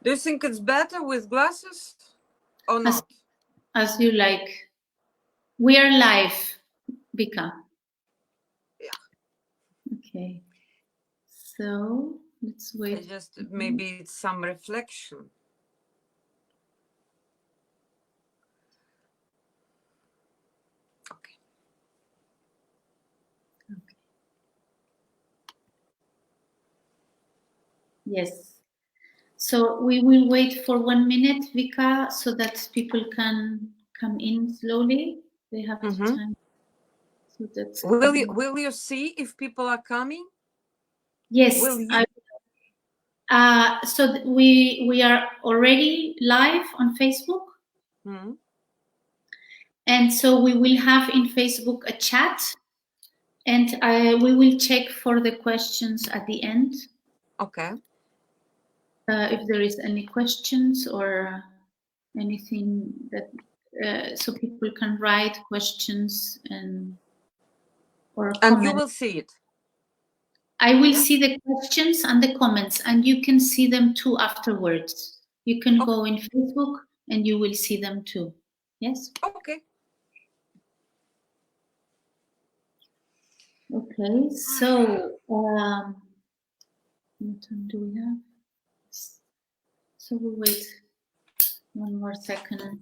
Do you think it's better with glasses or not? As you like. We are live, Vika. Yeah. Okay. So let's wait. Just maybe it's some reflection. Okay. Okay. Yes. So we will wait for 1 minute, Vika, so that people can come in slowly. They have time. So that's will you see if people are coming? Yes. Will you? So we are already live on Facebook. And so we will have in Facebook a chat, and we will check for the questions at the end. Okay. If there is any questions or anything that so people can write questions and you will see it. I will see the questions and the comments, and you can see them too afterwards. You can go in Facebook and you will see them too. Yes? Okay. Okay, so what time do we have? So we'll wait 1 more second.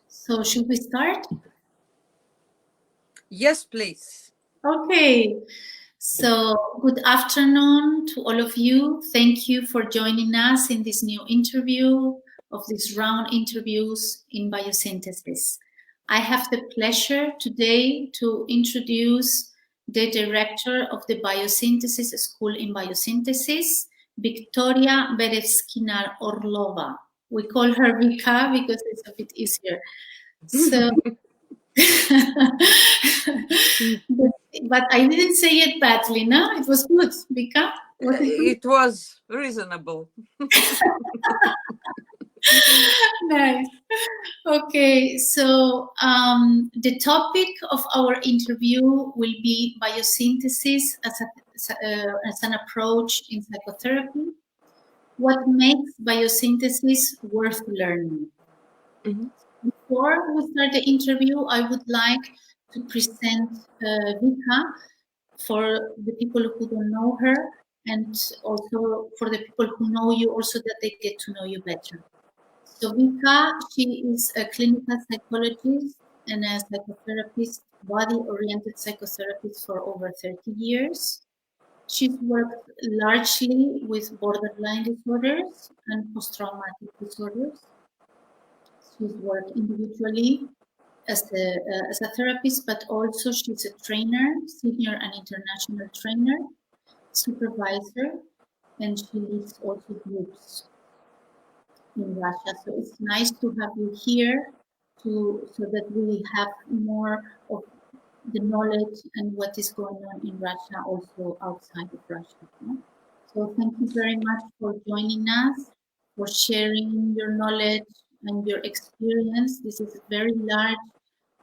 So should we start? Yes, please. Okay. So good afternoon to all of you. Thank you for joining us in this new interview of these round interviews in biosynthesis. I have the pleasure today to introduce the director of the Biosynthesis School in Biosynthesis, Victoria Berezkina-Orlova. We call her Vika because it's a bit easier. So, but I didn't say it badly, no? It was good, Vika? Was it good? It was reasonable. Nice. Okay, so the topic of our interview will be biosynthesis as an approach in psychotherapy. What makes biosynthesis worth learning? Before we start the interview, I would like to present Vika for the people who don't know her, and also for the people who know you, also that they get to know you better. So Vika, she is a clinical psychologist and a psychotherapist, body-oriented psychotherapist for over 30 years. She's worked largely with borderline disorders and post-traumatic disorders. She's worked individually as a therapist, but also she's a trainer, senior and international trainer, supervisor, and she leads also groups in Russia. So it's nice to have you here so that we have more of the knowledge and what is going on in Russia, also outside of Russia. No? So thank you very much for joining us, for sharing your knowledge and your experience. This is a very large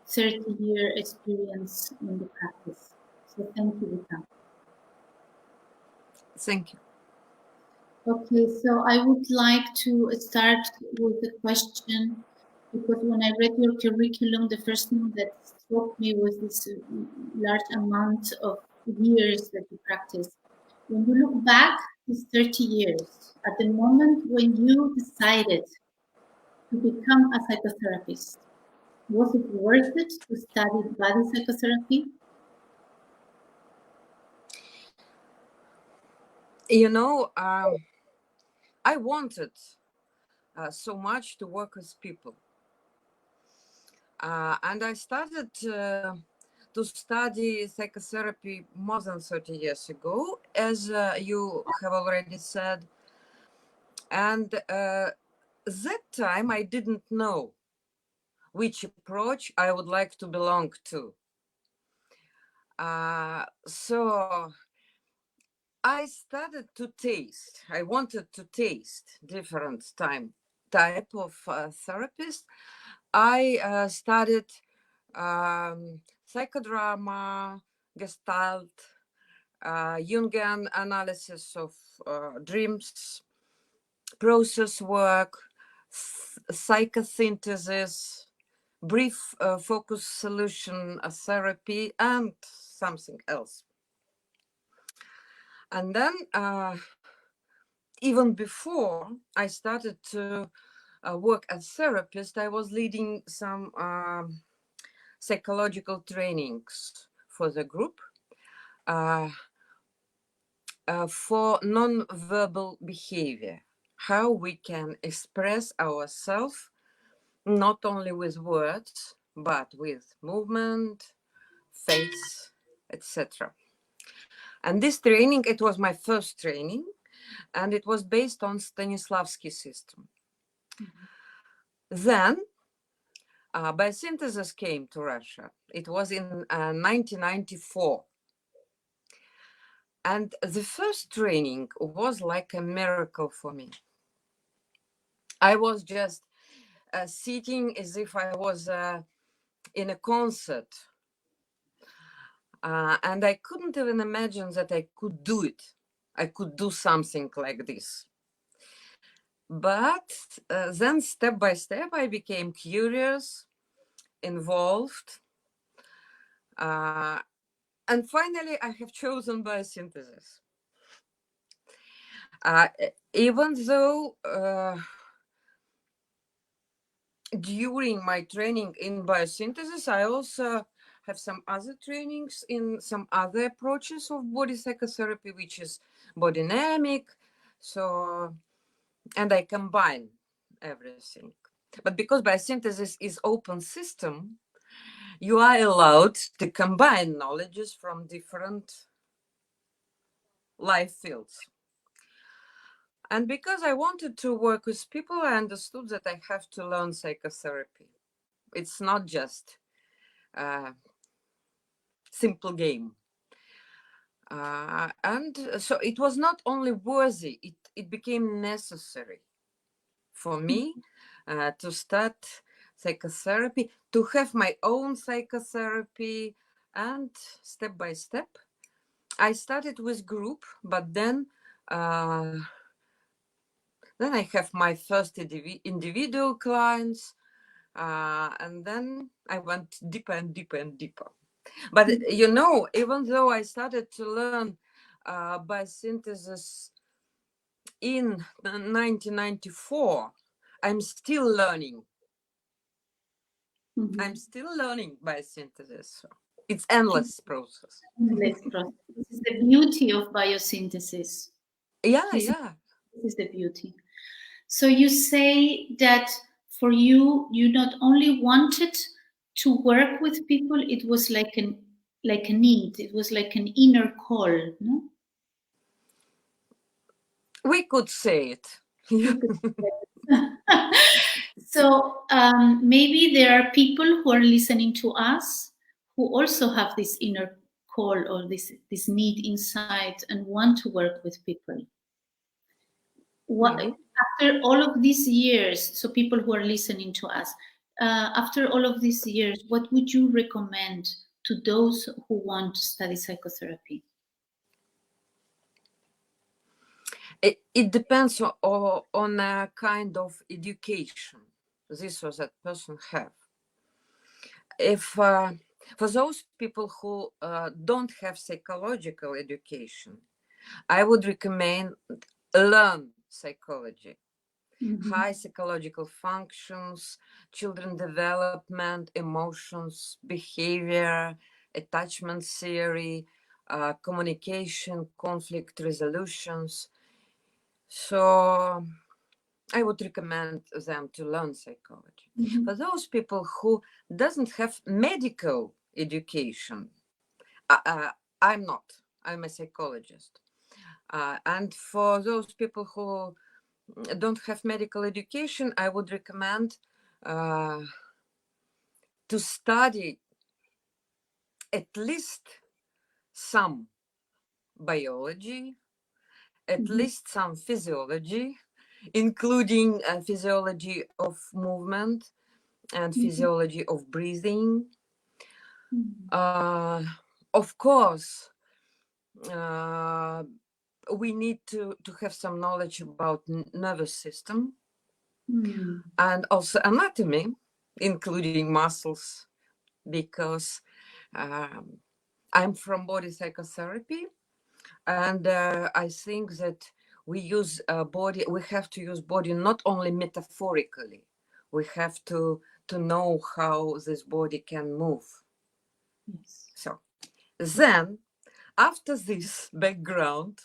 30-year experience in the practice. So thank you, Vika. Thank you. Okay, so I would like to start with the question, because when I read your curriculum, the first thing that struck me was this large amount of years that you practice. When you look back, these 30 years, at the moment when you decided to become a psychotherapist, was it worth it to study body psychotherapy? You know, I wanted so much to work with people. And I started to study psychotherapy more than 30 years ago, as you have already said. And that time I didn't know which approach I would like to belong to. So I started to taste. I wanted to taste different type of therapist. I studied psychodrama, Gestalt, Jungian analysis of dreams, process work, psychosynthesis, brief focus solution therapy, and something else. And then even before I started to work as therapist, I was leading some psychological trainings for the group for non-verbal behavior, how we can express ourselves not only with words, but with movement, face, etc. And this training, it was my first training, and it was based on Stanislavski system. Then Biosynthesis came to Russia. It was in 1994. And the first training was like a miracle for me. I was just sitting as if I was in a concert. And I couldn't even imagine that I could do it. I could do something like this. But then step by step, I became curious, involved. And finally, I have chosen biosynthesis. Even though during my training in biosynthesis, I also have some other trainings in some other approaches of body psychotherapy, which is body dynamic. So, and I combine everything. But because biosynthesis is open system, you are allowed to combine knowledges from different life fields. And because I wanted to work with people, I understood that I have to learn psychotherapy. It's not just a simple game. And so it was not only worthy, it became necessary for me to start psychotherapy, to have my own psychotherapy, and step by step. I started with group, but then I have my first individual clients, and then I went deeper and deeper and deeper. But you know, even though I started to learn biosynthesis in 1994, I'm still learning. I'm still learning biosynthesis. It's endless process. Endless process. This is the beauty of biosynthesis. Yeah, This yeah. is the beauty. So you say that for you, you not only wanted to work with people, it was like a need. It was like an inner call, no? We could say it. So maybe there are people who are listening to us who also have this inner call or this need inside and want to work with people. What after all of these years, so people who are listening to us, after all of these years, what would you recommend to those who want to study psychotherapy? It depends on a kind of education this or that person have. If for those people who don't have psychological education, I would recommend learn psychology. High psychological functions, children development, emotions, behavior, attachment theory, communication, conflict resolutions. So I would recommend them to learn psychology. For those people who doesn't have medical education, I'm not. I'm a psychologist. And for those people who don't have medical education, I would recommend to study at least some biology, at least some physiology, including physiology of movement and physiology of breathing. Of course, we need to have some knowledge about nervous system and also anatomy, including muscles, because I'm from body psychotherapy, and I think that we use body. We have to use body not only metaphorically. We have to know how this body can move. Yes. So then, after this background,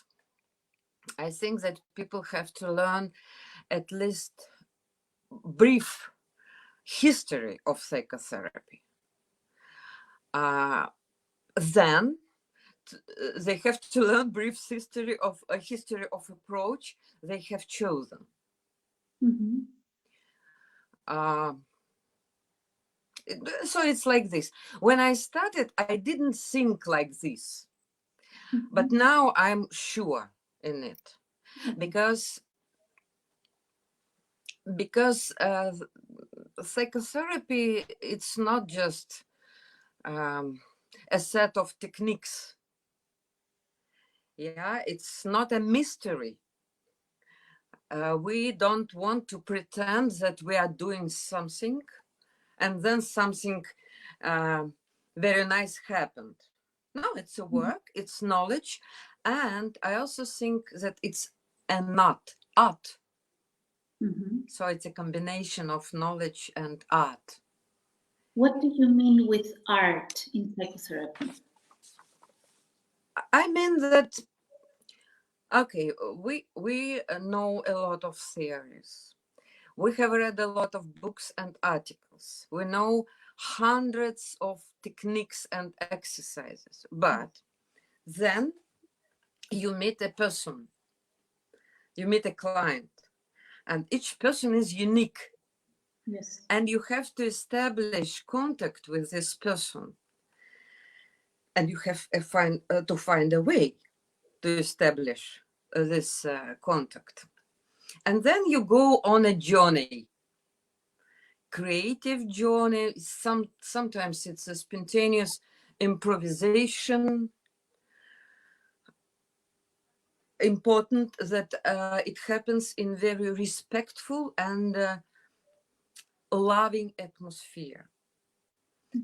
I think that people have to learn at least brief history of psychotherapy. Then they have to learn brief history of approach they have chosen. So it's like this. When I started, I didn't think like this, but now I'm sure in it, because psychotherapy, it's not just a set of techniques. Yeah, it's not a mystery. We don't want to pretend that we are doing something and then something very nice happened. No, it's a work, it's knowledge. And I also think that it's an art. So it's a combination of knowledge and art. What do you mean with art in psychotherapy? I mean that, okay, we know a lot of theories. We have read a lot of books and articles. We know hundreds of techniques and exercises. But then you meet a person, you meet a client, and each person is unique. Yes. And you have to establish contact with this person. And you have to find a way to establish this contact. And then you go on a journey, creative journey. Sometimes it's a spontaneous improvisation. Important that it happens in very respectful and loving atmosphere.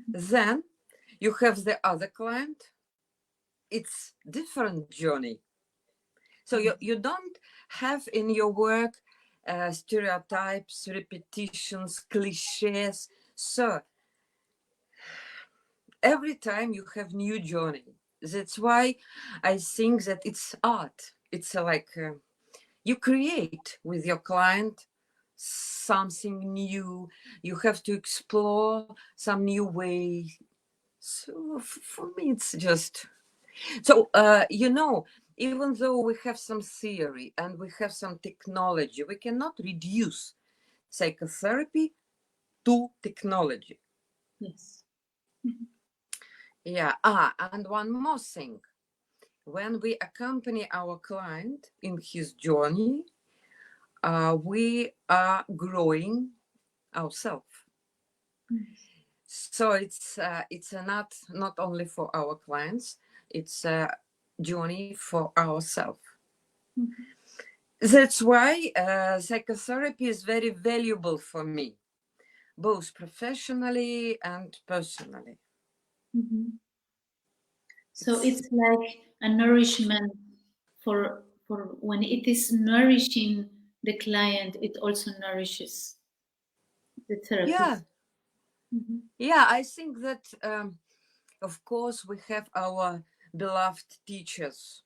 Then you have the other client. It's different journey. So you don't have in your work stereotypes, repetitions, cliches. So every time you have new journey. That's why I think that it's art. It's like you create with your client something new. You have to explore some new way. So for me, it's just so even though we have some theory and we have some technology, we cannot reduce psychotherapy to technology. Yes. Yeah. And one more thing. When we accompany our client in his journey, we are growing ourselves. So it's not only for our clients, it's a journey for ourselves. That's why psychotherapy is very valuable for me, both professionally and personally. So it's like a nourishment for when it is nourishing the client, it also nourishes the therapist. Yeah, I think that of course we have our beloved teachers,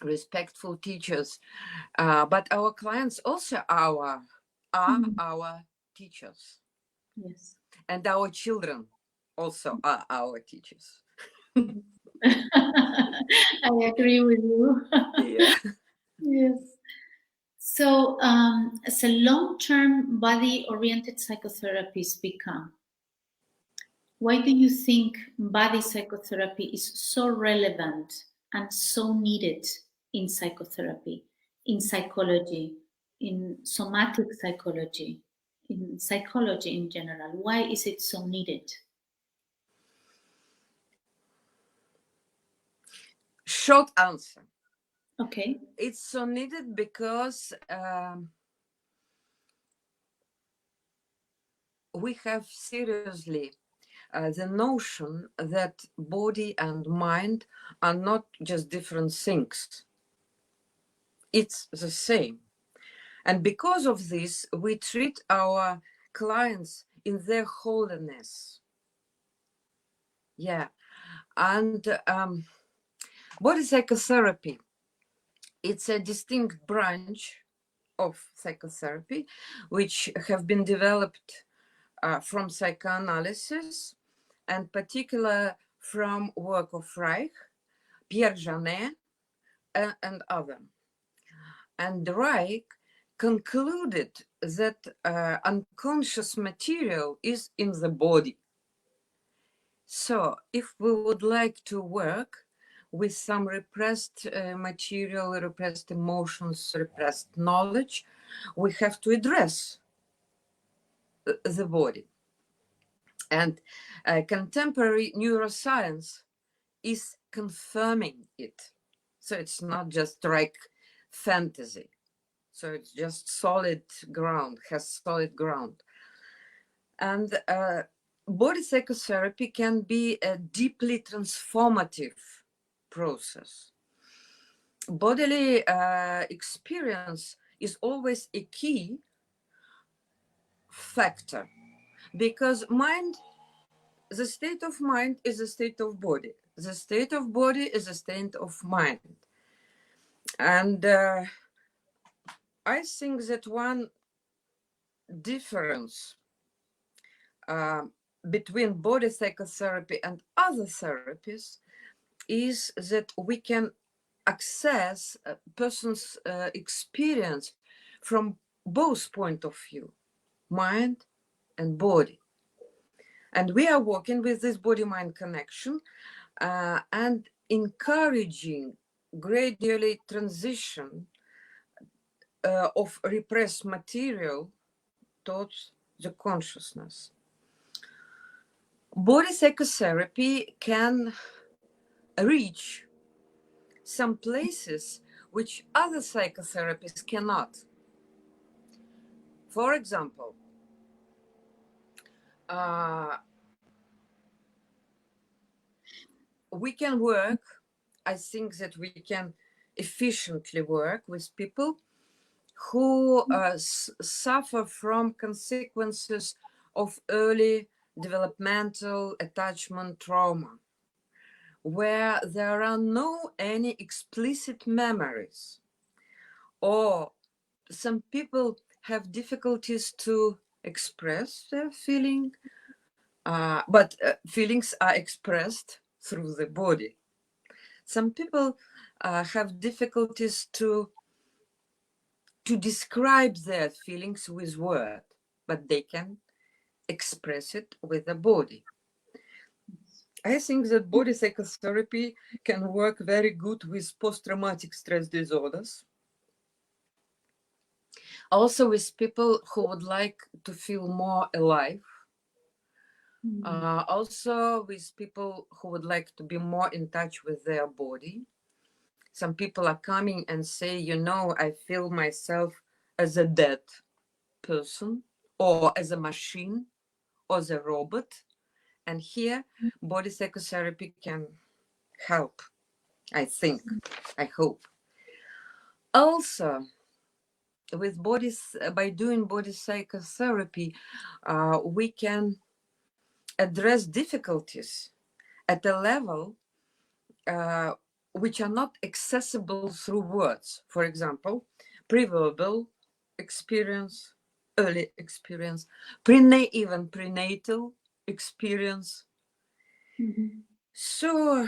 respectful teachers, but our clients also are our teachers. Yes. And our children also are our teachers. I agree with you. Yeah. Yes. So, as a long-term body-oriented psychotherapist, Become, why do you think body psychotherapy is so relevant and so needed in psychotherapy, in psychology, in somatic psychology, in psychology in general? Why is it so needed? Short answer. Okay. It's so needed because we have seriously the notion that body and mind are not just different things. It's the same. And because of this, we treat our clients in their wholeness. Yeah. And body psychotherapy, it's a distinct branch of psychotherapy, which have been developed from psychoanalysis, and particular from work of Reich, Pierre Janet, and others. And Reich concluded that unconscious material is in the body. So if we would like to work with some repressed material, repressed emotions, repressed knowledge, we have to address the body. And contemporary neuroscience is confirming it. So it's not just like fantasy. So it's just solid ground, has solid ground. And body psychotherapy can be a deeply transformative process. Bodily experience is always a key factor, because mind, the state of mind is a state of body. The state of body is a state of mind. And I think that one difference between body psychotherapy and other therapies is that we can access a person's experience from both point of view, mind and body. And we are working with this body-mind connection and encouraging gradually transition of repressed material towards the consciousness. Body psychotherapy can reach some places which other psychotherapies cannot. For example, we can work, I think that we can efficiently work with people who suffer from consequences of early developmental attachment trauma, where there are no any explicit memories, or some people have difficulties to express their feeling, but feelings are expressed through the body. Some people have difficulties to describe their feelings with words, but they can express it with the body. I think that body psychotherapy can work very good with post-traumatic stress disorders. Also with people who would like to feel more alive. Also with people who would like to be more in touch with their body. Some people are coming and say, you know, I feel myself as a dead person, or as a machine, or as a robot. And here, body psychotherapy can help, I think, I hope. Also, with by doing body psychotherapy, we can address difficulties at a level which are not accessible through words. For example, pre-verbal experience, early experience, even prenatal experience. So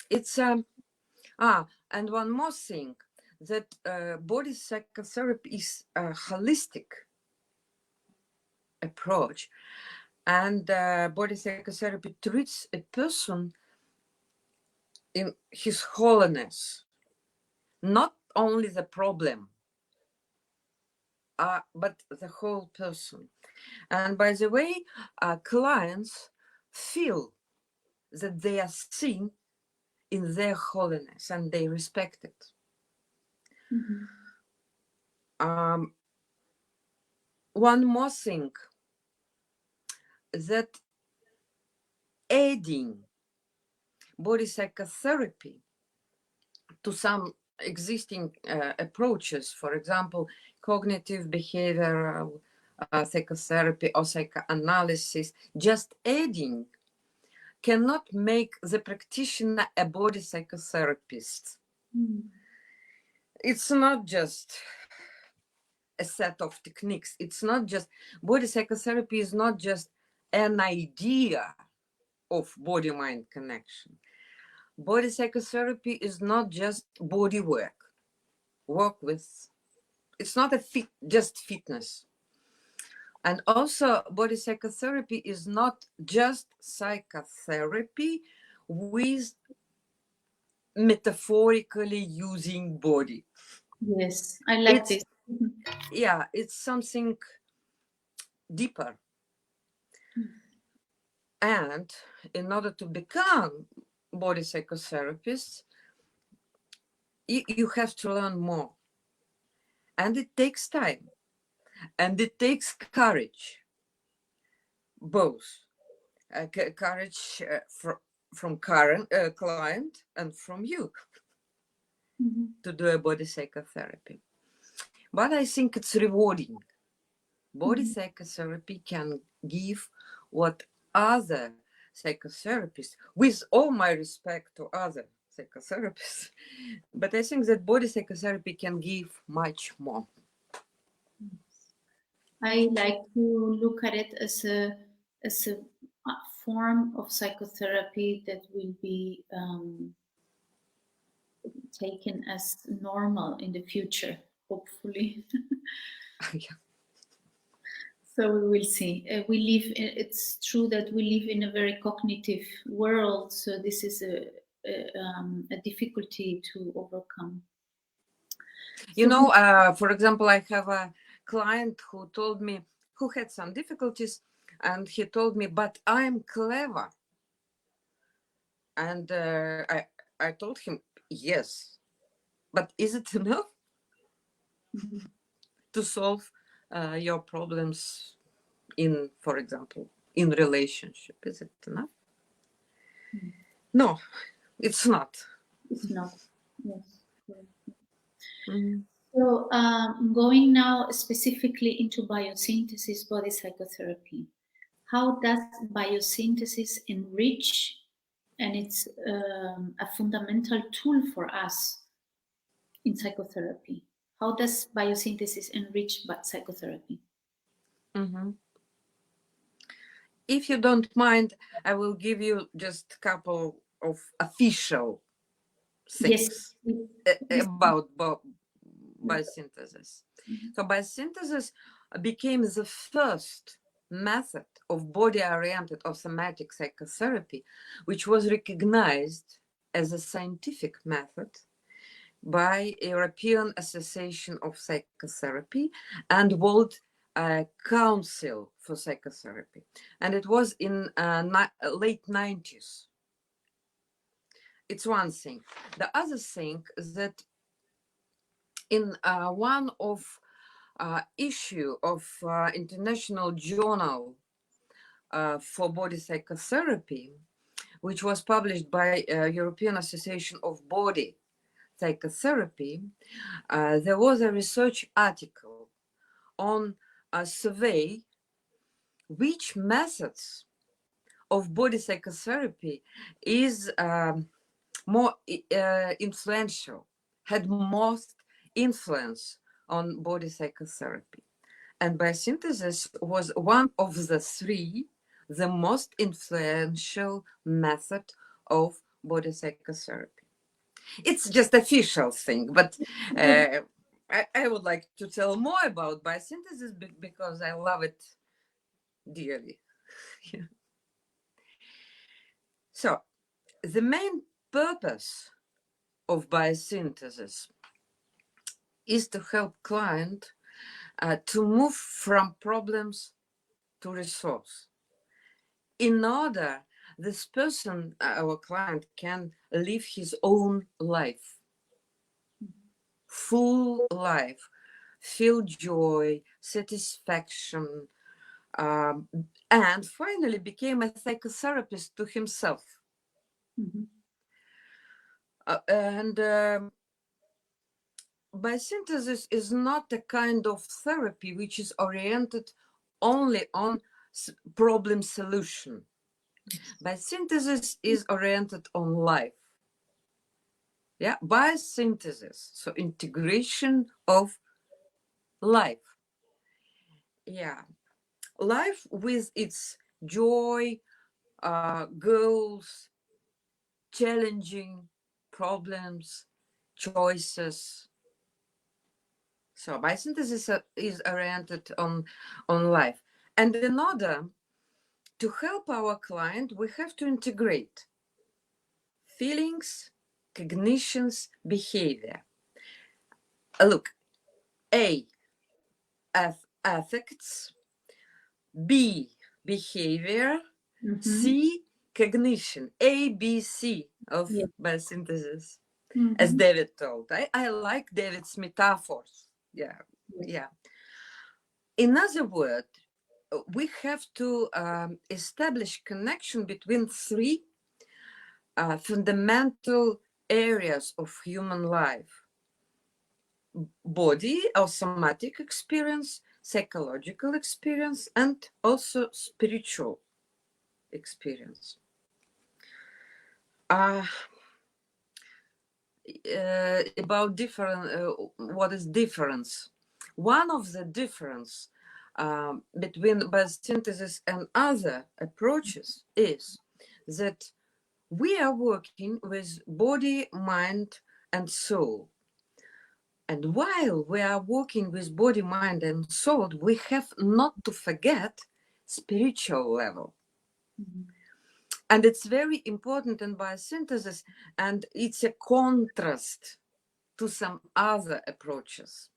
it's and one more thing, that body psychotherapy is a holistic approach, and body psychotherapy treats a person in his wholeness. not only the problem, but the whole person. And by the way, clients feel that they are seen in their holiness and they respect it. One more thing, that adding body psychotherapy to some existing approaches, for example, cognitive behavioral psychotherapy or psychoanalysis, just adding cannot make the practitioner a body psychotherapist. It's not just a set of techniques. It's not just, body psychotherapy is not just an idea of body-mind connection. Body psychotherapy is not just body work with. It's not just fitness. And also, body psychotherapy is not just psychotherapy with metaphorically using body. Yes, I like this. Yeah, it's something deeper. And in order to become body psychotherapists, you have to learn more. And it takes time. And it takes courage. Both. Courage from client and from you to do a body psychotherapy. But I think it's rewarding. Body psychotherapy can give what other psychotherapists, with all my respect to other psychotherapists, but I think that body psychotherapy can give much more. I like to look at it as a form of psychotherapy that will be taken as normal in the future, hopefully. Yeah. So we will see. It's true that we live in a very cognitive world, so this is a difficulty to overcome. You know, for example, I have a client who told me, who had some difficulties, and he told me, but I'm clever. And I told him, yes, but is it enough to solve your problems in, for example, in relationship? Is it enough? No, it's not. It's not, yes. Mm-hmm. So going now specifically into biosynthesis body psychotherapy, how does biosynthesis enrich, and it's a fundamental tool for us in psychotherapy. How does biosynthesis enrich psychotherapy? Mm-hmm. If you don't mind, I will give you just a couple of official things about biosynthesis. So biosynthesis became the first method of body-oriented or somatic psychotherapy, which was recognized as a scientific method by European Association of Psychotherapy and World Council for Psychotherapy. And it was in late 90s. It's one thing. The other thing is that in one of issue of International Journal for Body Psychotherapy, which was published by European Association of Body Psychotherapy, there was a research article on a survey which methods of body psychotherapy is more influential, had most influence on body psychotherapy. And biosynthesis was one of the three, the most influential method of body psychotherapy. It's just official thing, but I would like to tell more about biosynthesis because I love it dearly. So the main purpose of biosynthesis is to help client to move from problems to resource. In order this person, our client, can live his own life, full life, feel joy, satisfaction, and finally became a psychotherapist to himself. And biosynthesis is not a kind of therapy which is oriented only on problem solution. Biosynthesis is oriented on life. Yeah, biosynthesis, so integration of life. Yeah, life with its joy, goals, challenging problems, choices. So biosynthesis is oriented on life. And in order to help our client, we have to integrate feelings, cognitions, behavior. Look, A, affects, B, behavior, C, cognition, A, B, C of biosynthesis, as David told. I like David's metaphors. Yeah. In other words, we have to establish connection between three fundamental areas of human life: body or somatic experience, psychological experience, and also spiritual experience. About what is difference? One of the difference between biosynthesis and other approaches is that we are working with body, mind, and soul. And while we are working with body, mind, and soul, we have not to forget spiritual level. And it's very important in biosynthesis, and it's a contrast to some other approaches.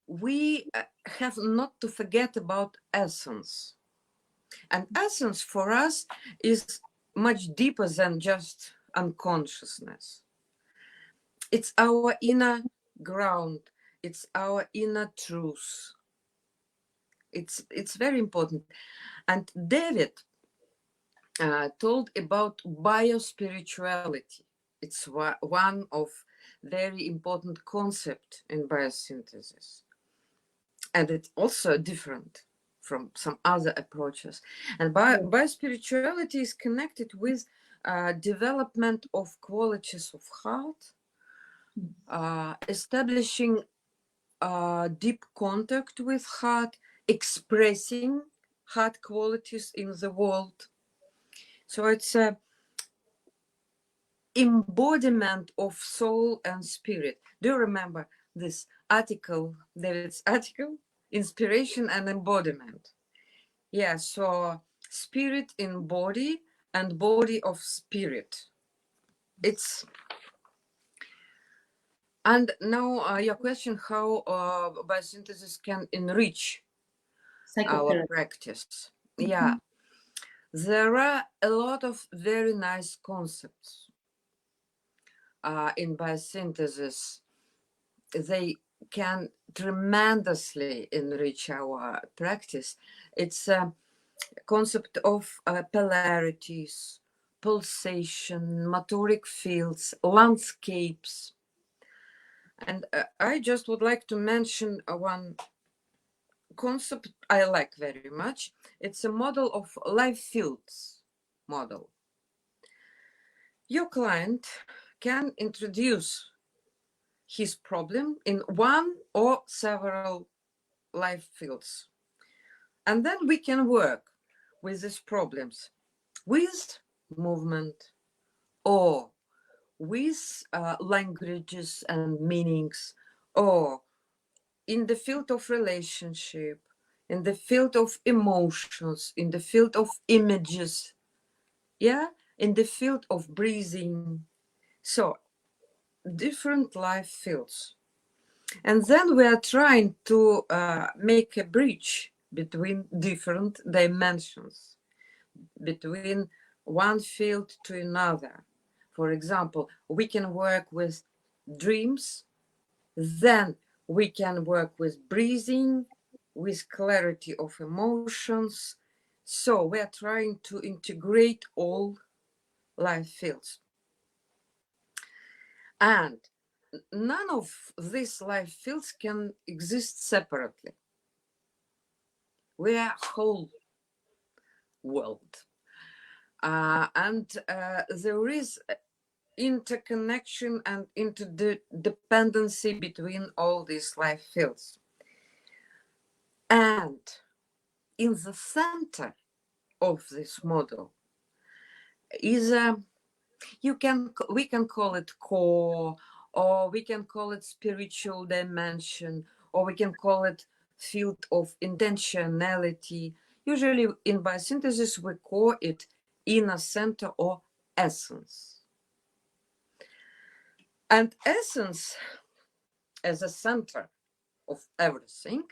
We have not to forget about essence. And essence for us is much deeper than just unconsciousness. It's our inner ground. It's our inner truth. It's very important. And David told about biospirituality. It's one of very important concept in biosynthesis. And it's also different from some other approaches. And biospirituality is connected with development of qualities of heart, establishing deep contact with heart, expressing heart qualities in the world. So it's a embodiment of soul and spirit. Do you remember this article, David's article? Inspiration and embodiment. Yeah, so spirit in body and body of spirit. And now your question, how biosynthesis can enrich our practice. Yeah, there are a lot of very nice concepts in biosynthesis. They can tremendously enrich our practice. It's a concept of polarities, pulsation, motoric fields, landscapes. And I just would like to mention one concept I like very much. It's a model of life fields model. Your client can introduce his problem in one or several life fields. And then we can work with these problems with movement or with languages and meanings, or in the field of relationship, in the field of emotions, in the field of images, yeah, in the field of breathing. So different life fields. And then we are trying to make a bridge between different dimensions, between one field to another. For example, we can work with dreams, then we can work with breathing, with clarity of emotions. So we are trying to integrate all life fields. And none of these life fields can exist separately. We are whole world. And there is interconnection and interdependency between all these life fields. And in the center of this model is we can call it core, or we can call it spiritual dimension, or we can call it field of intentionality. Usually in biosynthesis we call it inner center or essence. And essence as a center of everything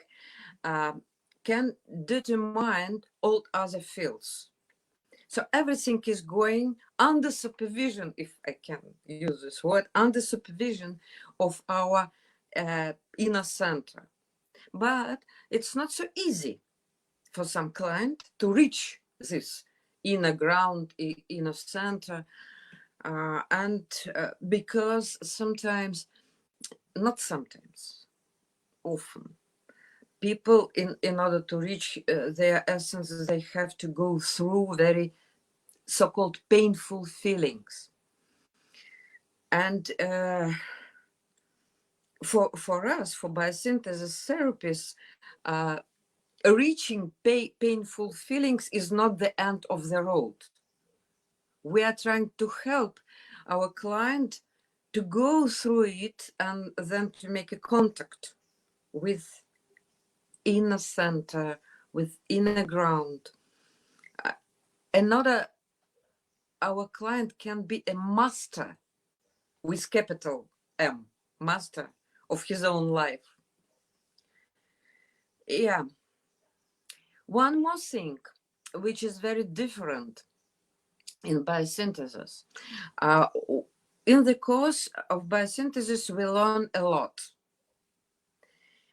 can determine all other fields. So everything is going under supervision, if I can use this word, under supervision of our inner center. But it's not so easy for some client to reach this inner ground, inner center, and because sometimes, not sometimes, often, people in order to reach their essence, they have to go through very so-called painful feelings. And for us, for biosynthesis therapists, reaching painful feelings is not the end of the road. We are trying to help our client to go through it and then to make a contact with inner center, with inner ground. Another, our client can be a master with capital M, master of his own life. Yeah. One more thing, which is very different in biosynthesis. In the course of biosynthesis, we learn a lot.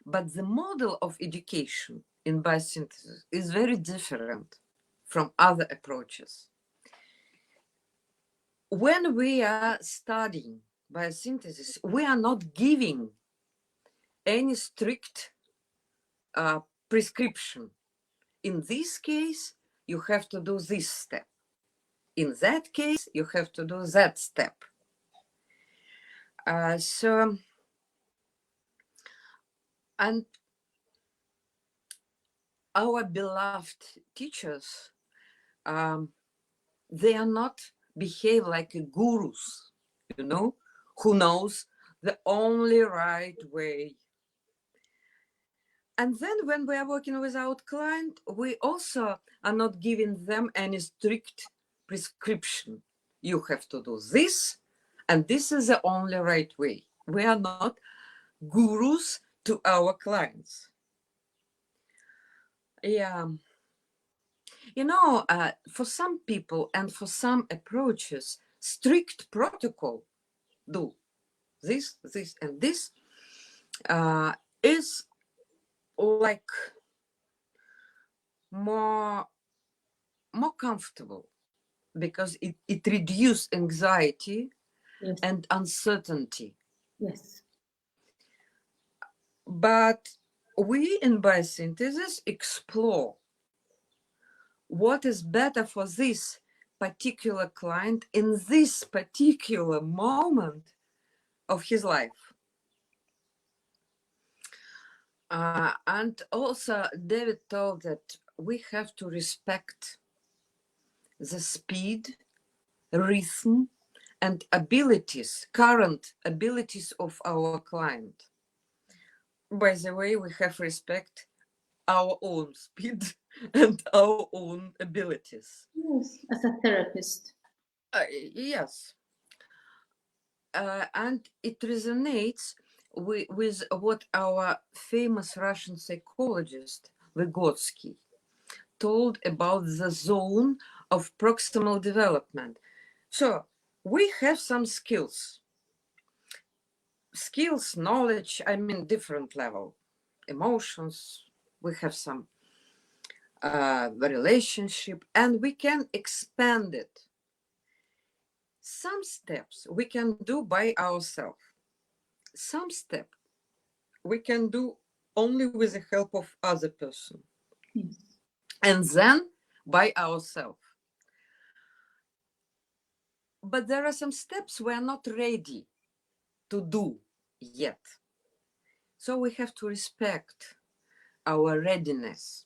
But the model of education in biosynthesis is very different from other approaches. When we are studying biosynthesis, we are not giving any strict prescription. In this case, you have to do this step. In that case, you have to do that step. And our beloved teachers, they are not behave like gurus, you know, who knows the only right way. And then when we are working with our client, we also are not giving them any strict prescription. You have to do this, and this is the only right way. We are not gurus to our clients. Yeah. You know, for some people and for some approaches, strict protocol, do this, this, and this, is like more comfortable because it reduces anxiety. Yes. And uncertainty. Yes. But we in biosynthesis explore what is better for this particular client in this particular moment of his life. And also David told that we have to respect the speed, rhythm, and abilities, current abilities of our client. By the way, we have respect our own speed and our own abilities. Yes, as a therapist. Yes. and it resonates with what our famous Russian psychologist Vygotsky told about the zone of proximal development. So we have some skills, knowledge, I mean, different level, emotions, we have some relationship, and we can expand it. Some steps we can do by ourselves. Some step we can do only with the help of other person. Yes. And then by ourselves. But there are some steps we are not ready to do yet. So we have to respect our readiness.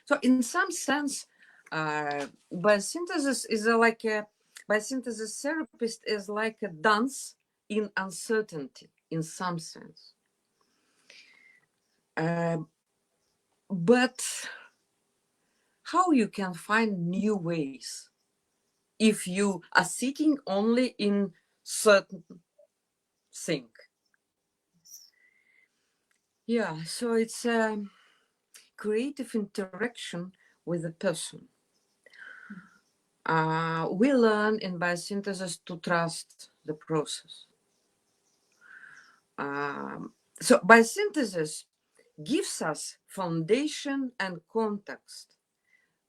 So in some sense, biosynthesis is like a biosynthesis therapist is like a dance in uncertainty in some sense. But how you can find new ways if you are sitting only in certain thing? Yeah, so it's a creative interaction with the person. We learn in biosynthesis to trust the process. So biosynthesis gives us foundation and context,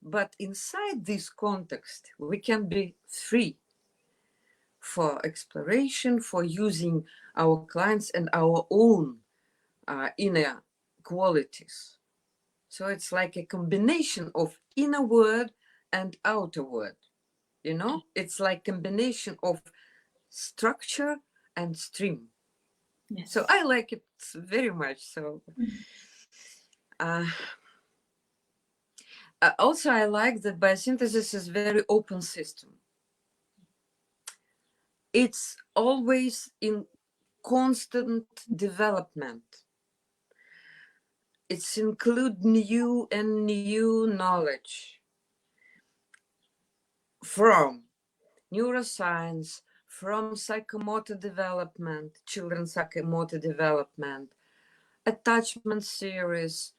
but inside this context, we can be free for exploration, for using our clients and our own inner qualities. So it's like a combination of inner word and outer word. You know, it's like combination of structure and stream. Yes. So I like it very much. So also I like that biosynthesis is very open system. It's always in constant development. It's include new and new knowledge from neuroscience, from psychomotor development, children's psychomotor development, attachment theories,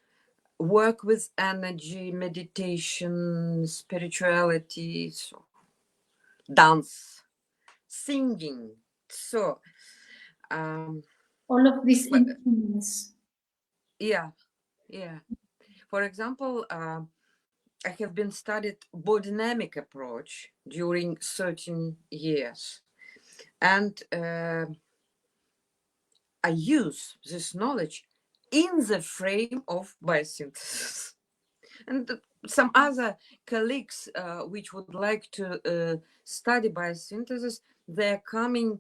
work with energy, meditation, spirituality, so dance, singing. So all of these influence. Yeah. For example, I have been studied biodynamic approach during 13 years. And I use this knowledge in the frame of biosynthesis. And some other colleagues which would like to study biosynthesis, they're coming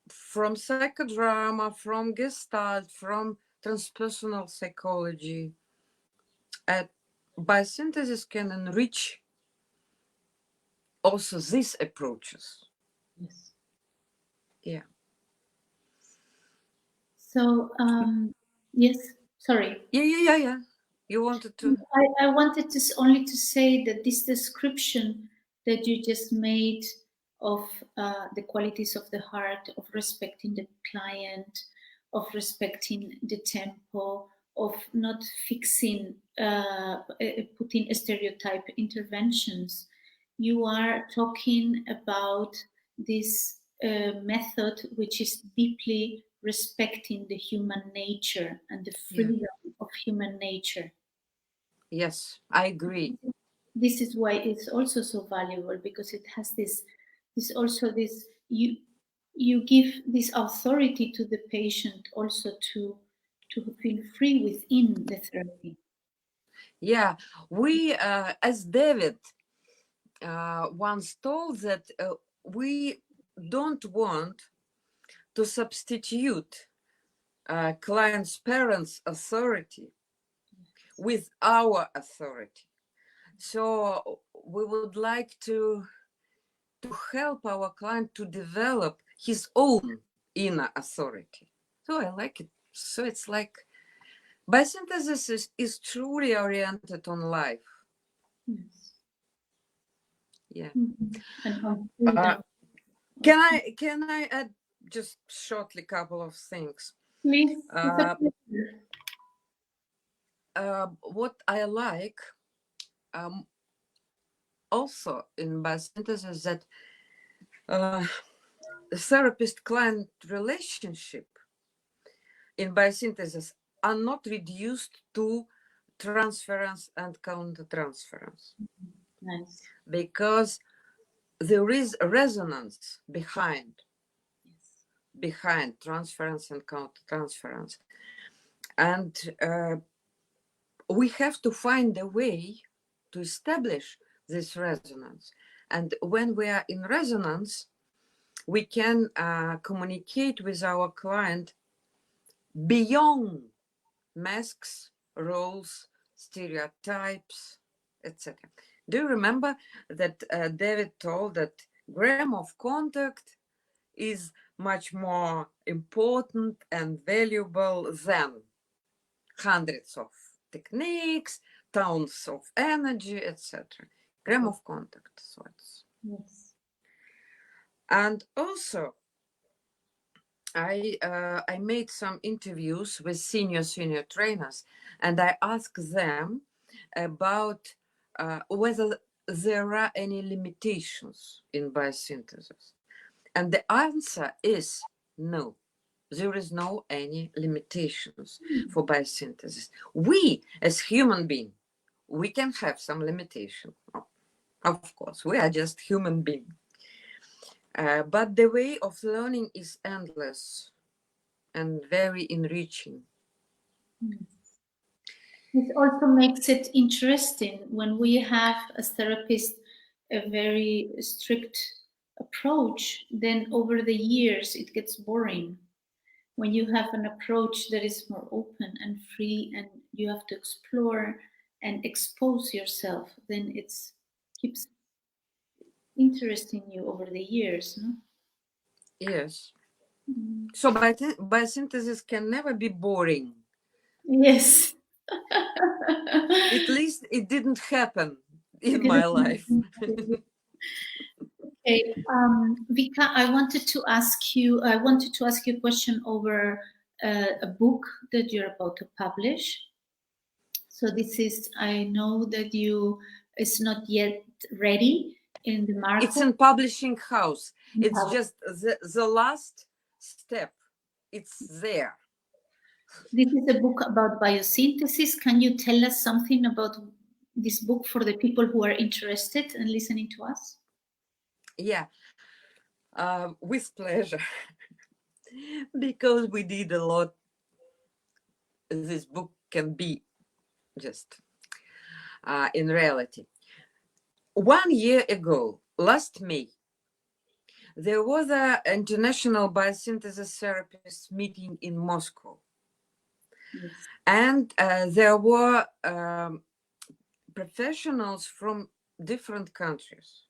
from psychodrama, from Gestalt, from transpersonal psychology. Biosynthesis can enrich also these approaches. Yes. Yeah. So, yes, sorry. Yeah. You wanted to? I wanted to only to say that this description that you just made of the qualities of the heart, of respecting the client, of respecting the tempo, of not fixing, putting stereotype interventions, you are talking about this method which is deeply respecting the human nature and the freedom of human nature. Yes, I agree. This is why it's also so valuable, because it has this you give this authority to the patient also to feel free within the therapy. Yeah, we as David once told that we don't want to substitute client's parents' authority with our authority. So we would like to help our client to develop his own inner authority. So I like it. So it's like biosynthesis is truly oriented on life. Yes. Yeah. Mm-hmm. And on freedom. Can I add just shortly a couple of things? Please. What I like also in biosynthesis that therapist-client relationship in biosynthesis are not reduced to transference and countertransference. Nice. Because there is a resonance behind transference and countertransference. And we have to find a way to establish this resonance. And when we are in resonance, we can communicate with our client beyond masks, roles, stereotypes, etc. Do you remember that David told that gram of contact is much more important and valuable than hundreds of techniques, tons of energy, etc. Gram of contact. So it's... Yes. And also, I made some interviews with senior trainers, and I asked them about whether there are any limitations in biosynthesis. And the answer is no. There is no any limitations for biosynthesis. We, as human beings, we can have some limitation. Of course, we are just human beings. But the way of learning is endless and very enriching. This also makes it interesting when we have as therapists a very strict approach, then over the years it gets boring. When you have an approach that is more open and free and you have to explore and expose yourself, then it keeps interesting you over the years, no? Yes. So biosynthesis can never be boring. Yes. At least it didn't happen in my life. Okay, Vika, I wanted to ask you a question over a book that you're about to publish. So this is, I know that it's not yet ready in the market. It's in publishing house. It's just the last step. It's there. This is a book about biosynthesis. Can you tell us something about this book for the people who are interested and listening to us? Yeah, with pleasure. Because we did a lot. This book can be just in reality. 1 year ago, last May, there was an international biosynthesis therapists meeting in Moscow. Yes. And there were professionals from different countries,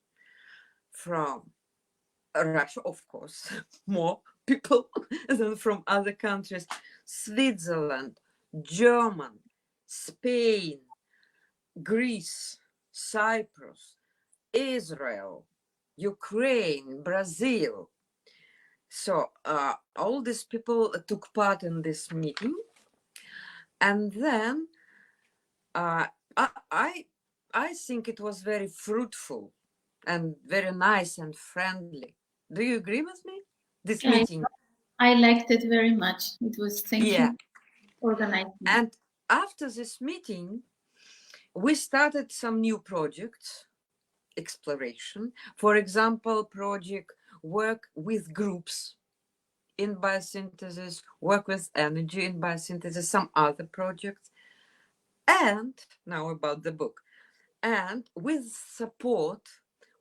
from Russia, of course, more people than from other countries, Switzerland, Germany, Spain, Greece, Cyprus, Israel, Ukraine, Brazil. So all these people took part in this meeting. And then I think it was very fruitful and very nice and friendly. Do you agree with me? This meeting. I liked it very much. It was, thank you, organizing. And after this meeting, we started some new projects, exploration. For example, project work with groups in biosynthesis, work with energy in biosynthesis, some other projects. And now about the book. And with support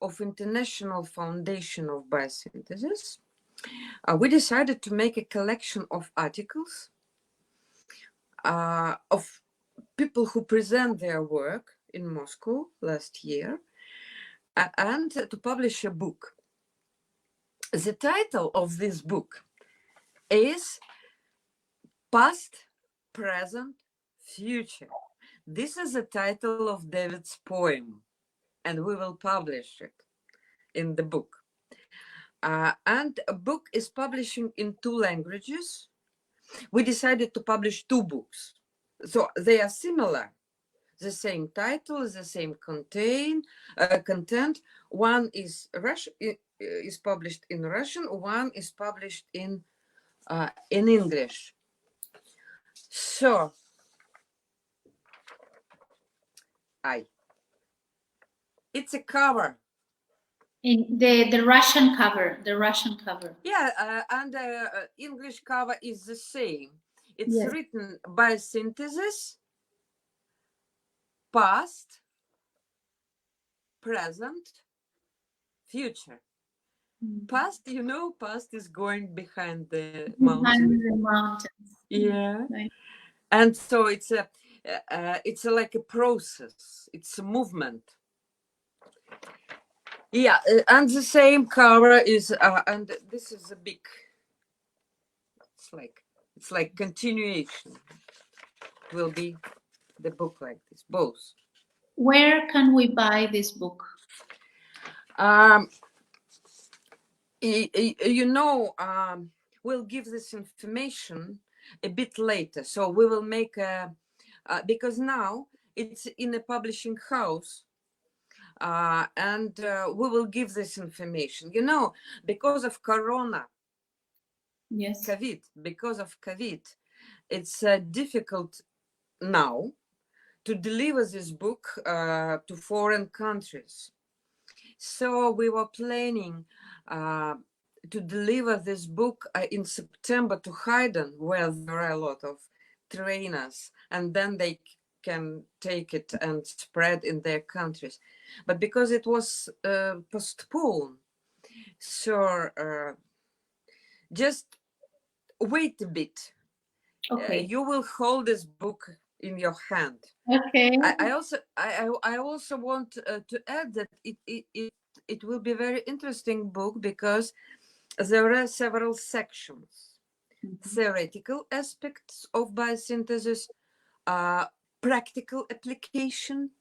of International Foundation of Biosynthesis, we decided to make a collection of articles of people who present their work in Moscow last year, and to publish a book. The title of this book is Past, Present, Future. This is the title of David's poem, and we will publish it in the book. And a book is publishing in 2 languages. We decided to publish 2 books. So they are similar. The same title, the same content. One is is published in Russian. One is published in English. So, it's a cover. In the Russian cover, Yeah, and English cover is the same. It's Yes. written Biosynthesis, past, present, future. Past, past is going behind the mountain. Behind the mountains. Yeah. Right. And so it's like a process. It's a movement. Yeah, and the same cover is, and this is a big. It's like continuation. It will be the book like this, both. Where can we buy this book? We'll give this information a bit later. So we will make because now it's in a publishing house, and we will give this information. Because of Corona, Yes. because of COVID, it's difficult now to deliver this book to foreign countries. So we were planning to deliver this book in September to Haydn, where there are a lot of trainers, and then they can take it and spread in their countries. But because it was postponed, so just wait a bit. Okay. You will hold this book in your hand. Okay. I also want to add that it will be a very interesting book because there are several sections. Theoretical aspects of biosynthesis, practical application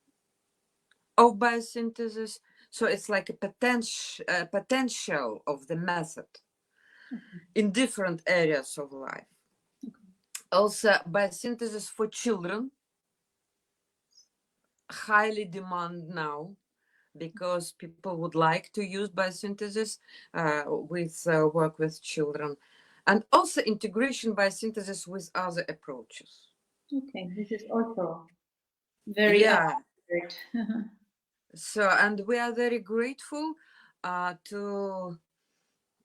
of biosynthesis. So it's like a potential of the method in different areas of life. Also, biosynthesis for children, highly demand now, because people would like to use biosynthesis with work with children, and also integration biosynthesis with other approaches. Okay, this is also very accurate. So, and we are very grateful to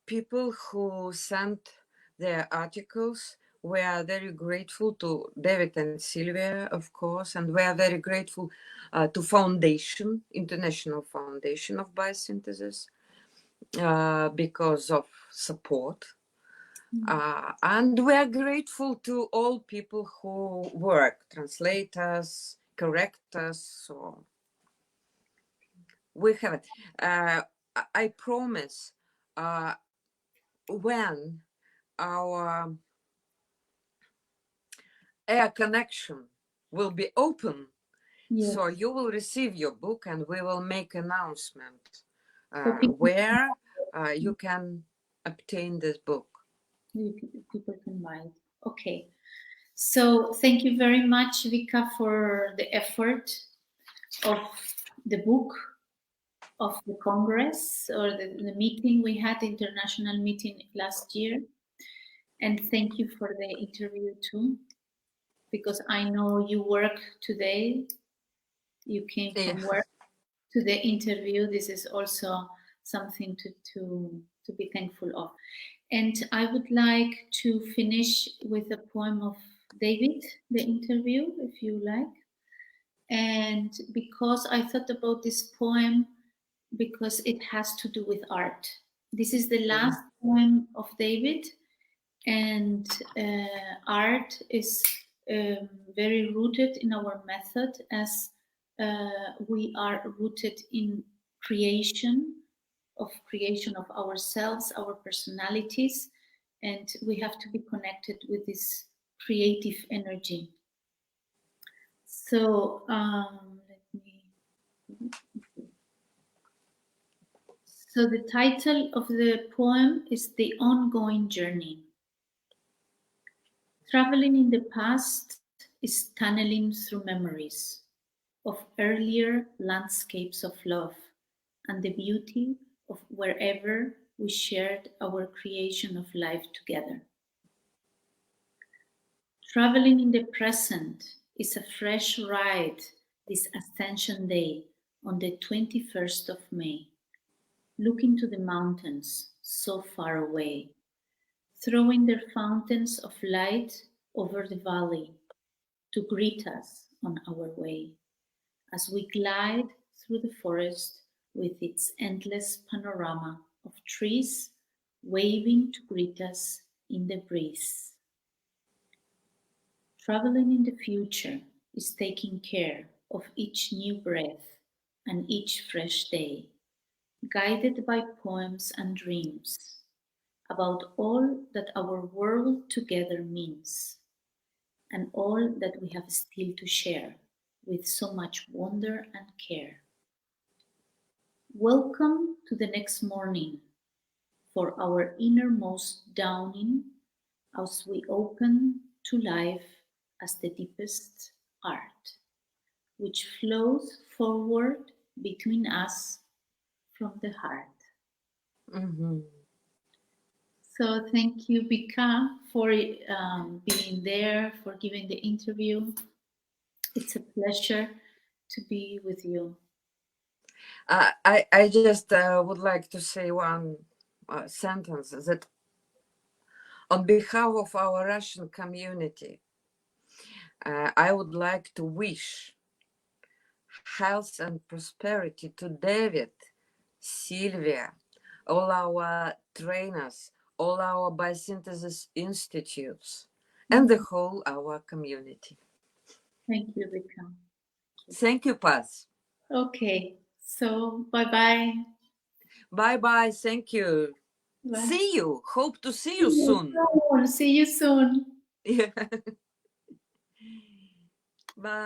people who sent their articles. We are very grateful to David and Sylvia, of course, and we are very grateful to Foundation, International Foundation of Biosynthesis, because of support. And we are grateful to all people who work, translators, correctors. So we have it. I promise when our air connection will be open, Yes. so you will receive your book and we will make announcement where you can obtain this book. People can buy it. Okay. So thank you very much, Vika, for the effort of the book, of the Congress, or the meeting we had, the international meeting last year. And thank you for the interview too, because I know you work today. You came from work to the interview. This is also something to be thankful of. And I would like to finish with a poem of David, the interview, if you like. And because I thought about this poem, because it has to do with art. This is the last poem of David, and art is very rooted in our method, as we are rooted in creation of ourselves, our personalities, and we have to be connected with this creative energy. So So the title of the poem is The Ongoing Journey. Traveling in the past is tunneling through memories of earlier landscapes of love and the beauty of wherever we shared our creation of life together. Traveling in the present is a fresh ride this Ascension Day on the 21st of May, looking to the mountains so far away, throwing their fountains of light over the valley to greet us on our way, as we glide through the forest with its endless panorama of trees waving to greet us in the breeze. Traveling in the future is taking care of each new breath and each fresh day, guided by poems and dreams about all that our world together means and all that we have still to share with so much wonder and care. Welcome to the next morning for our innermost dawning as we open to life as the deepest art, which flows forward between us from the heart. Mm-hmm. So thank you, Vika, for being there, for giving the interview. It's a pleasure to be with you. I just would like to say one sentence that on behalf of our Russian community, I would like to wish health and prosperity to David, Sylvia, all our trainers, all our Biosynthesis institutes, and the whole our community. Thank you, Vika. Thank you, Paz. Okay, so bye-bye. Bye-bye. Thank you. Bye. See you. Hope to see you soon. See you soon. Yeah. Bye.